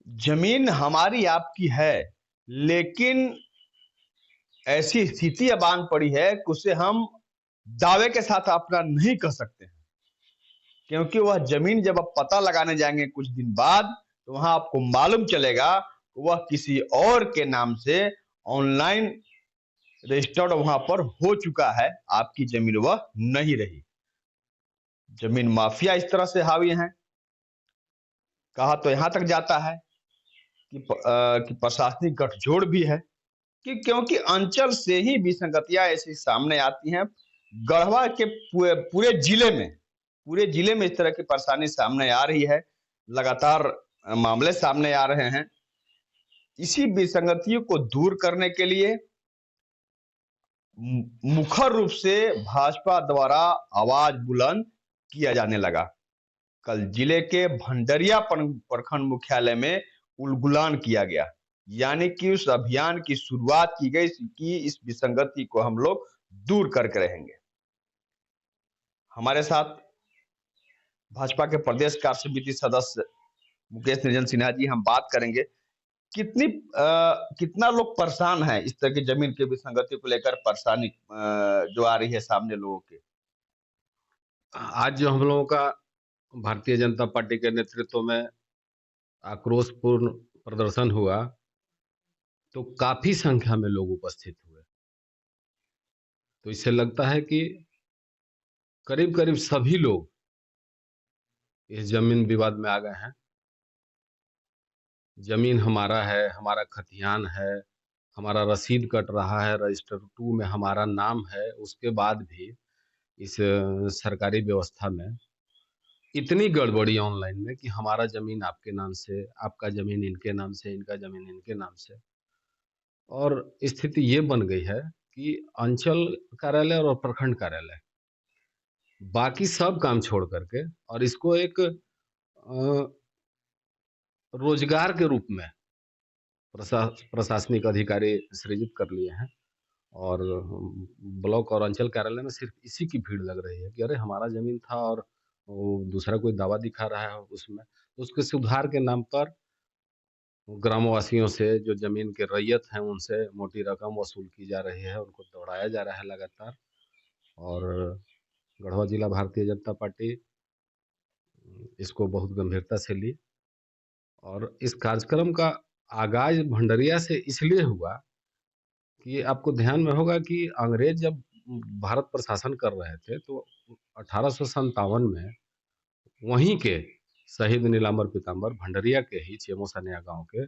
जमीन हमारी आपकी है, लेकिन ऐसी स्थिति अब आन पड़ी है कि उसे हम दावे के साथ अपना नहीं कह सकते हैं, क्योंकि वह जमीन जब आप पता लगाने जाएंगे कुछ दिन बाद, तो वहां आपको मालूम चलेगा कि वह किसी और के नाम से ऑनलाइन रजिस्टर्ड वहां पर हो चुका है। आपकी जमीन वह नहीं रही। जमीन माफिया इस तरह से हावी हैं। कहा तो यहां तक जाता है कि प्रशासनिक गठजोड़ भी है, कि क्योंकि अंचल से ही विसंगतियां ऐसी सामने आती हैं। गढ़वा के पूरे जिले में, इस तरह की परेशानी सामने आ रही है। लगातार मामले सामने आ रहे हैं। इसी विसंगतियों को दूर करने के लिए मुखर रूप से भाजपा द्वारा आवाज बुलंद किया जाने लगा। कल जिले के भंडरिया प्रखंड मुख्यालय में उलगुलान किया गया, यानी कि उस अभियान की शुरुआत की गई कि इस विसंगति को हम लोग दूर करके रहेंगे। हमारे साथ भाजपा के प्रदेश कार्य समिति सदस्य मुकेश निरंजन सिन्हा जी, हम बात करेंगे कितनी कितना लोग परेशान हैं इस तरह की जमीन के विसंगति को लेकर। परेशानी जो आ रही है सामने लोगों के। आज जो हम लोगों का भारतीय जनता पार्टी के नेतृत्व में आक्रोशपूर्ण प्रदर्शन हुआ, तो काफी संख्या में लोग उपस्थित हुए। तो इससे लगता है कि करीब करीब सभी लोग इस जमीन विवाद में आ गए हैं। जमीन हमारा है, हमारा खतियान है, हमारा रसीद कट रहा है, रजिस्टर 2 में हमारा नाम है। उसके बाद भी इस सरकारी व्यवस्था में इतनी गड़बड़ी ऑनलाइन में कि हमारा जमीन आपके नाम से, आपका जमीन इनके नाम से, इनका जमीन इनके नाम से। और स्थिति ये बन गई है कि अंचल कार्यालय और प्रखंड कार्यालय बाकी सब काम छोड़ करके और इसको एक रोजगार के रूप में प्रशासनिक अधिकारी सृजित कर लिए हैं। और ब्लॉक और अंचल कार्यालय में सिर्फ इसी की भीड़ लग रही है कि अरे हमारा जमीन था और वो दूसरा कोई दावा दिखा रहा है उसमें। तो उसके सुधार के नाम पर ग्रामवासियों से, जो जमीन के रैयत हैं, उनसे मोटी रकम वसूल की जा रही है, उनको दौड़ाया जा रहा है लगातार। और गढ़वा जिला भारतीय जनता पार्टी इसको बहुत गंभीरता से ली और इस कार्यक्रम का आगाज भंडरिया से इसलिए हुआ कि आपको ध्यान में होगा कि अंग्रेज जब भारत पर शासन कर रहे थे तो 1857 में वहीं के शहीद नीलांबर पीताम्बर भंडरिया के ही चेमो सनिया गांव के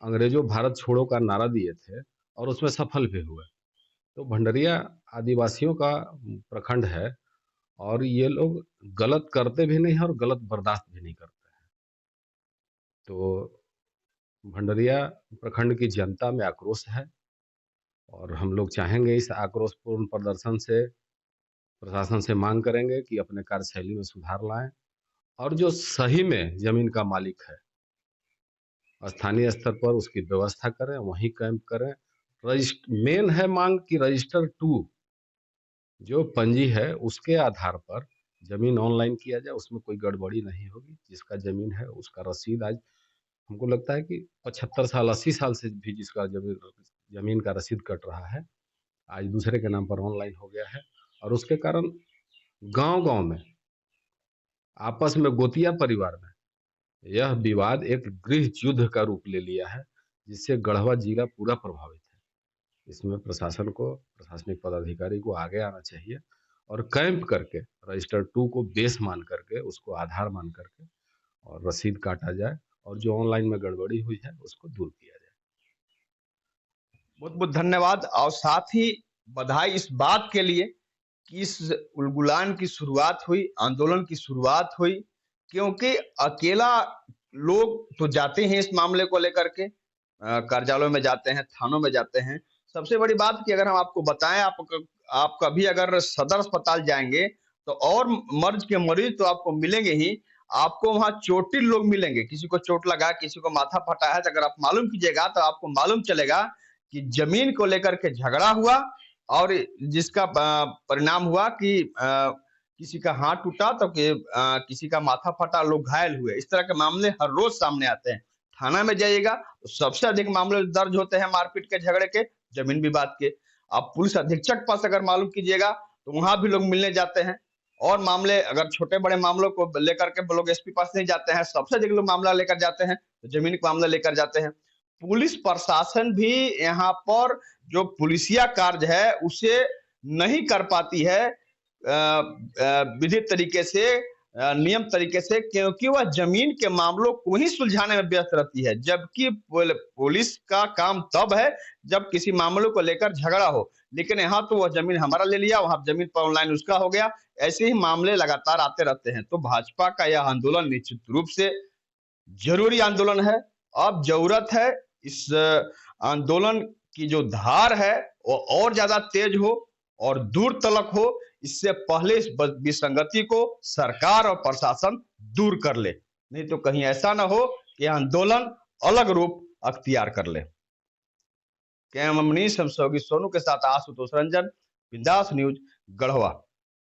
अंग्रेजों भारत छोड़ो का नारा दिए थे और उसमें सफल भी हुए। तो भंडरिया आदिवासियों का प्रखंड है और ये लोग गलत करते भी नहीं हैं और गलत बर्दाश्त भी नहीं करते हैं। तो भंडरिया प्रखंड की जनता में आक्रोश है और हम लोग चाहेंगे इस आक्रोशपूर्ण प्रदर्शन से प्रशासन से मांग करेंगे कि अपने कार्यशैली में सुधार लाएं और जो सही में जमीन का मालिक है स्थानीय स्तर पर उसकी व्यवस्था करें, वहीं कैंप करें। मेन है मांग कि रजिस्टर 2 जो पंजी है उसके आधार पर जमीन ऑनलाइन किया जाए, उसमें कोई गड़बड़ी नहीं होगी। जिसका जमीन है उसका रसीद आज हमको लगता है कि 75 साल 80 साल से भी जिसका जमीन का रसीद कट रहा है, आज दूसरे के नाम पर ऑनलाइन हो गया है। और उसके कारण गांव-गांव में आपस में गोतिया परिवार में यह विवाद एक गृह युद्ध का रूप ले लिया है, जिससे गढ़वा जिला पूरा प्रभावित है। इसमें प्रशासन को, प्रशासनिक पदाधिकारी को आगे आना चाहिए और कैंप करके रजिस्टर 2 को बेस मान करके, उसको आधार मान करके और रसीद काटा जाए और जो ऑनलाइन में गड़बड़ी हुई है उसको दूर किया जाए। बहुत बहुत धन्यवाद और साथ ही बधाई इस बात के लिए कि इस उलगुलान की शुरुआत हुई, आंदोलन की शुरुआत हुई, क्योंकि अकेला लोग तो जाते हैं इस मामले को लेकर के, कार्यालयों में जाते हैं, थानों में जाते हैं। सबसे बड़ी बात कि अगर हम आपको बताएं, आप कभी अगर सदर अस्पताल जाएंगे तो और मर्ज के मरीज तो आपको मिलेंगे ही, आपको वहां चोटिल लोग मिलेंगे। किसी को चोट लगा, किसी को माथा फटा है, तो अगर आप मालूम कीजिएगा तो आपको मालूम चलेगा कि जमीन को लेकर के झगड़ा हुआ और जिसका परिणाम हुआ कि किसी का हाथ टूटा तो किसी का माथा फटा, लोग घायल हुए। इस तरह के मामले हर रोज सामने आते हैं। थाना में जाइएगा तो सबसे अधिक मामले दर्ज होते हैं मारपीट के, झगड़े के, जमीन विवाद के। आप पुलिस अधीक्षक पास अगर मालूम कीजिएगा तो वहां भी लोग मिलने जाते हैं। और मामले अगर छोटे बड़े मामलों को लेकर के लोग एसपी पास नहीं जाते हैं, सबसे अधिक लोग मामला लेकर जाते हैं तो जमीन का मामला लेकर जाते हैं। पुलिस प्रशासन भी यहाँ पर जो पुलिसिया कार्य है उसे नहीं कर पाती है विधित तरीके से, नियम तरीके से, क्योंकि वह जमीन के मामलों को ही सुलझाने में व्यस्त रहती है। जबकि पुलिस का काम तब है जब किसी मामलों को लेकर झगड़ा हो, लेकिन यहाँ तो वह जमीन हमारा ले लिया, वहां जमीन पर ऑनलाइन उसका हो गया। ऐसे ही मामले लगातार आते रहते हैं। तो भाजपा का यह आंदोलन निश्चित रूप से जरूरी आंदोलन है। अब जरूरत है इस आंदोलन की जो धार है वो और ज्यादा तेज हो और दूर तलक हो। इससे पहले इस विसंगति को सरकार और प्रशासन दूर कर ले, नहीं तो कहीं ऐसा ना हो कि आंदोलन अलग रूप अख्तियार कर ले। कैमरा मनीष हम सोनू के साथ आशुतोष रंजन, बिंदास न्यूज, गढ़वा।